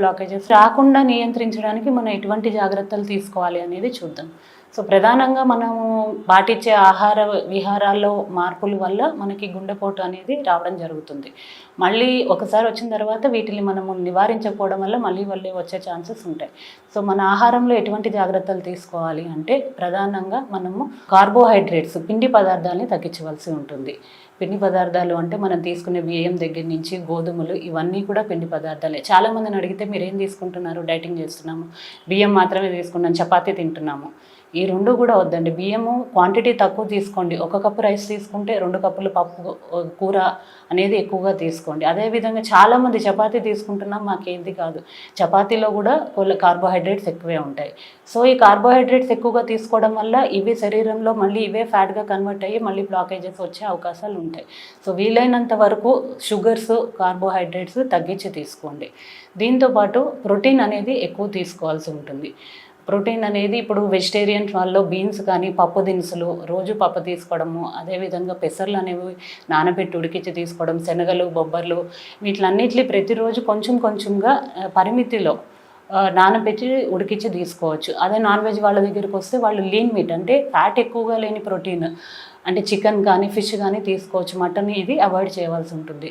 Blockages రాకుండా నియంత్రించడానికి మనం ఎటువంటి జాగ్రత్తలు తీసుకోవాలి అనేది చూద్దాం. సో ప్రధానంగా మనము పాటించే ఆహార విహారాల్లో మార్పుల వల్ల మనకి గుండెపోటు అనేది రావడం జరుగుతుంది. మళ్ళీ ఒకసారి వచ్చిన తర్వాత వీటిని మనము నివారించకపోవడం వల్ల మళ్ళీ వచ్చే ఛాన్సెస్ ఉంటాయి. సో మన ఆహారంలో ఎటువంటి జాగ్రత్తలు తీసుకోవాలి అంటే ప్రధానంగా మనము కార్బోహైడ్రేట్స్ పిండి పదార్థాలని తగ్గించవలసి ఉంటుంది. పిండి పదార్థాలు అంటే మనం తీసుకునే బియ్యం దగ్గర నుంచి గోధుమలు ఇవన్నీ కూడా పిండి పదార్థాలే. చాలామందిని అడిగితే మీరు ఏం తీసుకుంటున్నారు, డైటింగ్ చేస్తున్నాము, బియ్యం మాత్రమే తీసుకున్నాను, చపాతీ తింటున్నాము. ఈ రెండు కూడా వద్దండి. బియ్యము క్వాంటిటీ తక్కువ తీసుకోండి. 1 కప్పు రైస్ తీసుకుంటే 2 కప్పులు పప్పు కూర అనేది ఎక్కువగా తీసుకోండి. అదేవిధంగా చాలామంది చపాతీ తీసుకుంటున్నాం మాకేంది కాదు, చపాతీలో కూడా కార్బోహైడ్రేట్స్ ఎక్కువే ఉంటాయి. సో ఈ కార్బోహైడ్రేట్స్ ఎక్కువగా తీసుకోవడం వల్ల ఇవి శరీరంలో మళ్ళీ ఇవే ఫ్యాట్గా కన్వర్ట్ అయ్యి మళ్ళీ బ్లాకేజెస్ వచ్చే అవకాశాలు ఉంటాయి. సో వీలైనంత వరకు షుగర్స్, కార్బోహైడ్రేట్స్ తగ్గించి తీసుకోండి. దీంతోపాటు ప్రోటీన్ అనేది ఎక్కువ తీసుకోవాల్సి ఉంటుంది. ప్రోటీన్ అనేది ఇప్పుడు వెజిటేరియన్ వాళ్ళు బీన్స్ కానీ పప్పు దినుసులు రోజు పప్పు తీసుకోవడము, అదేవిధంగా పెసర్లు అనేవి నానబెట్టి ఉడికించి తీసుకోవడం, శనగలు, బొబ్బర్లు వీటిలన్నిటిని ప్రతిరోజు కొంచెంగా పరిమితిలో నానబెట్టి ఉడికించి తీసుకోవచ్చు. అదే నాన్ వెజ్ వాళ్ళ దగ్గరికి వస్తే వాళ్ళు లీన్ మీట్ అంటే ఫ్యాట్ ఎక్కువగా లేని ప్రోటీన్ అంటే చికెన్ కానీ ఫిష్ కానీ తీసుకోవచ్చు. మటన్ ఇది అవాయిడ్ చేయవలసి ఉంటుంది.